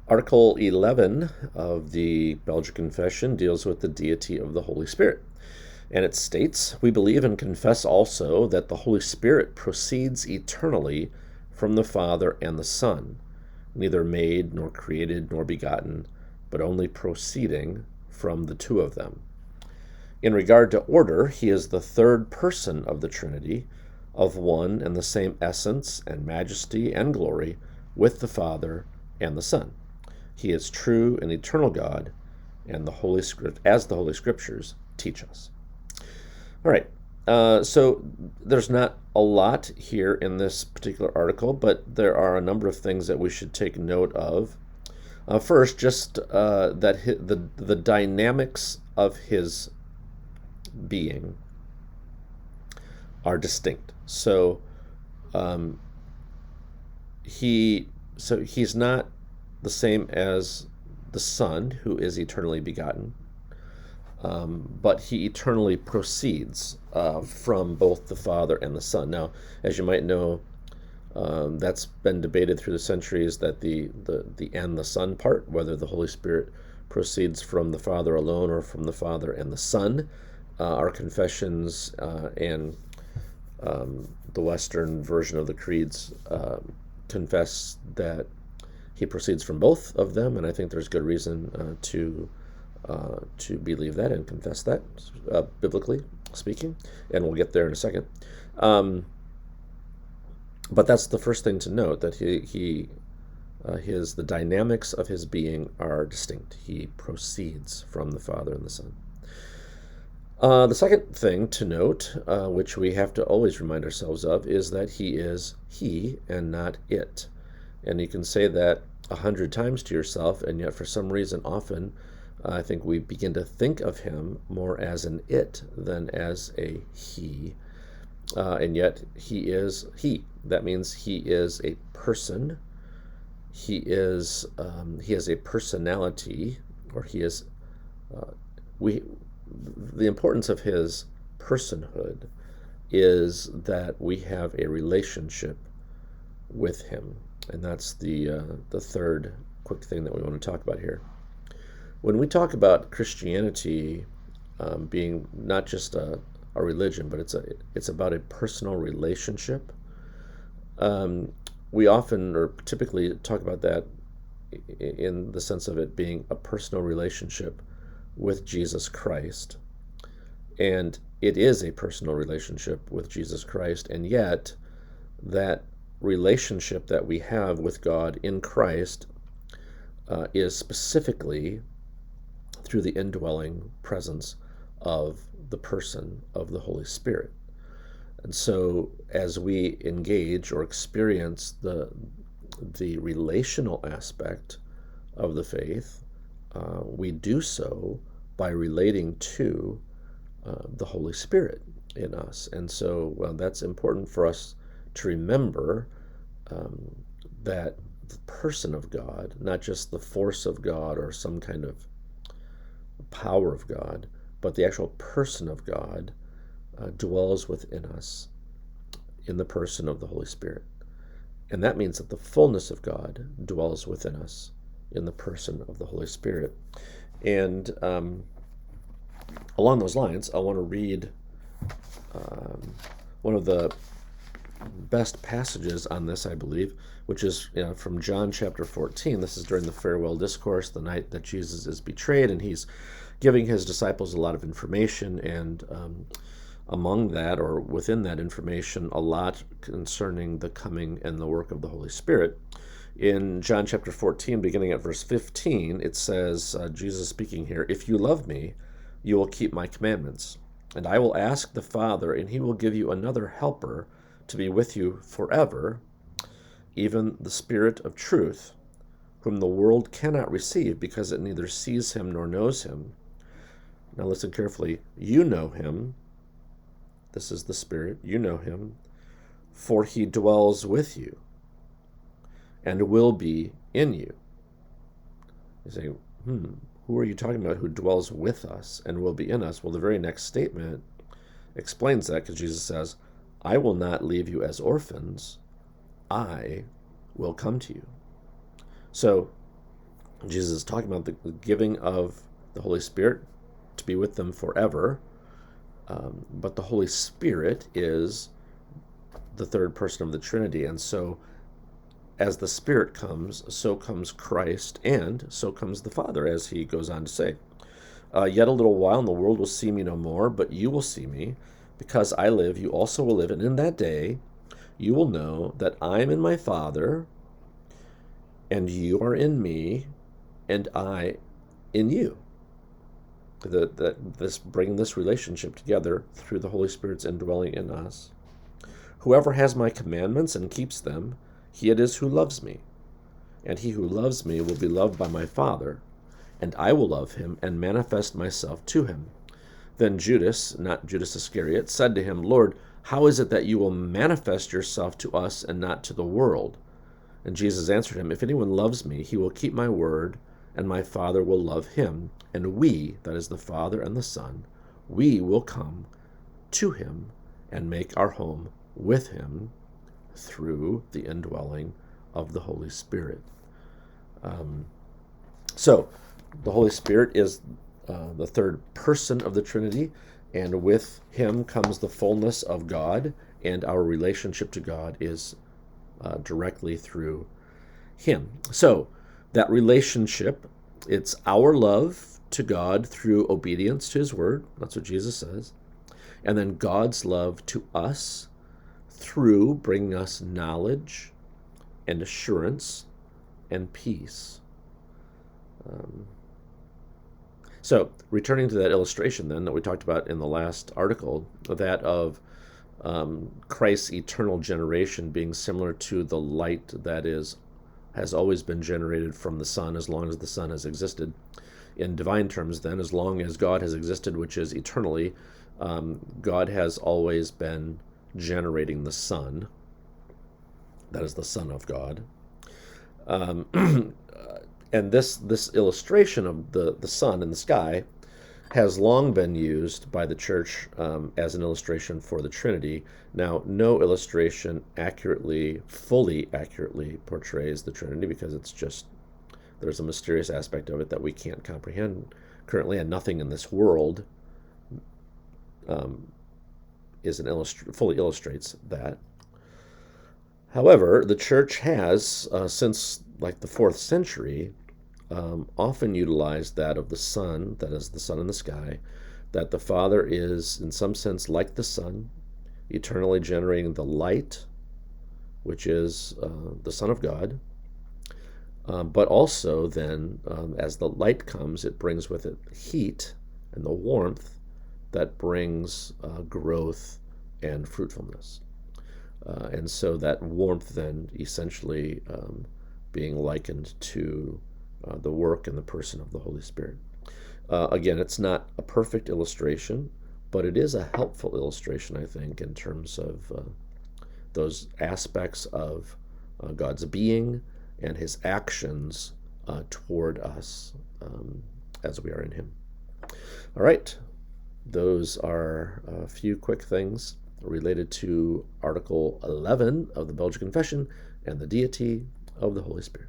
Article 11 of the Belgian Confession deals with the deity of the Holy Spirit. And it states, "We believe and confess also that the Holy Spirit proceeds eternally from the Father and the Son, neither made nor created nor begotten, but only proceeding from the two of them. In regard to order, he is the third person of the Trinity, of one and the same essence and majesty and glory with the Father and the Son. He is true and eternal God, and as the Holy Scriptures teach us." All right. So there's not a lot here in this particular article, but there are a number of things that we should take note of. First, just that the dynamics of his being are distinct. Um, he's not the same as the Son, who is eternally begotten, but he eternally proceeds from both the Father and the Son. Now, as you might know, that's been debated through the centuries, that the and the Son part, whether the Holy Spirit proceeds from the Father alone or from the Father and the Son. Our confessions and the Western version of the creeds confess that he proceeds from both of them, and I think there's good reason to believe that and confess that, biblically speaking, and we'll get there in a second. But that's the first thing to note, that the dynamics of his being are distinct. He proceeds from the Father and the Son. The second thing to note, which we have to always remind ourselves of, is that he is he and not it. And you can say that 100 times to yourself, and yet for some reason often I think we begin to think of him more as an it than as a he. And yet he is he. That means he is a person. He has a personality, or he is we the importance of his personhood is that we have a relationship with him. And that's the third quick thing that we want to talk about here. When we talk about Christianity being not just a religion, but it's about a personal relationship, we often or typically talk about that in the sense of it being a personal relationship with Jesus Christ. And it is a personal relationship with Jesus Christ, and yet that relationship that we have with God in Christ is specifically through the indwelling presence of the person of the Holy Spirit. And so as we engage or experience the relational aspect of the faith, we do so by relating to the Holy Spirit in us. And so that's important for us to remember, that the person of God, not just the force of God or some kind of power of God, but the actual person of God dwells within us in the person of the Holy Spirit. And that means that the fullness of God dwells within us in the person of the Holy Spirit. And along those lines, I want to read one of the best passages on this, I believe, which is from John chapter 14. This is during the farewell discourse, the night that Jesus is betrayed, and he's giving his disciples a lot of information, and among that, or within that information, a lot concerning the coming and the work of the Holy Spirit. In John chapter 14, beginning at verse 15, it says, Jesus speaking here, "If you love me, you will keep my commandments, and I will ask the Father, and he will give you another helper to be with you forever, even the Spirit of truth, whom the world cannot receive because it neither sees him nor knows him." Now listen carefully. "You know him," this is the Spirit, "you know him, for he dwells with you and will be in you." You say, who are you talking about who dwells with us and will be in us? Well, the very next statement explains that, because Jesus says, "I will not leave you as orphans. I will come to you." So Jesus is talking about the giving of the Holy Spirit to be with them forever. But the Holy Spirit is the third person of the Trinity. And so as the Spirit comes, so comes Christ, and so comes the Father, as he goes on to say. Yet a little while, and the world will see me no more, but you will see me. Because I live, you also will live. And in that day, you will know that I am in my Father, and you are in me, and I in you. Bringing this relationship together through the Holy Spirit's indwelling in us. Whoever has my commandments and keeps them, he it is who loves me. And he who loves me will be loved by my Father, and I will love him and manifest myself to him. Then Judas, not Judas Iscariot, said to him, Lord, how is it that you will manifest yourself to us and not to the world? And Jesus answered him, if anyone loves me, he will keep my word, and my Father will love him, and we, that is the Father and the Son, we will come to him and make our home with him through the indwelling of the Holy Spirit. So the Holy Spirit is the third person of the Trinity, and with him comes the fullness of God, and our relationship to God is directly through him. So that relationship, it's our love to God through obedience to his word. That's what Jesus says. And then God's love to us through bringing us knowledge and assurance and peace. So returning to that illustration then that we talked about in the last article, that of Christ's eternal generation being similar to the light that has always been generated from the sun as long as the sun has existed. In divine terms then, as long as God has existed, which is eternally, God has always been generating the sun. That is the Son of God. And this illustration of the sun in the sky has long been used by the church as an illustration for the Trinity. Now, no illustration fully accurately portrays the Trinity, because there's a mysterious aspect of it that we can't comprehend currently, and nothing in this world fully illustrates that. However, the church has, since like the 4th century, often utilized that of the sun, that is the sun in the sky, that the Father is in some sense like the sun, eternally generating the light, which is the Son of God. But also then, as the light comes, it brings with it heat and the warmth that brings growth and fruitfulness. And so that warmth then essentially being likened to the work and the person of the Holy Spirit. Again, it's not a perfect illustration, but it is a helpful illustration, I think, in terms of those aspects of God's being and his actions toward us as we are in him. All right, those are a few quick things related to Article 11 of the Belgian Confession and the deity of the Holy Spirit.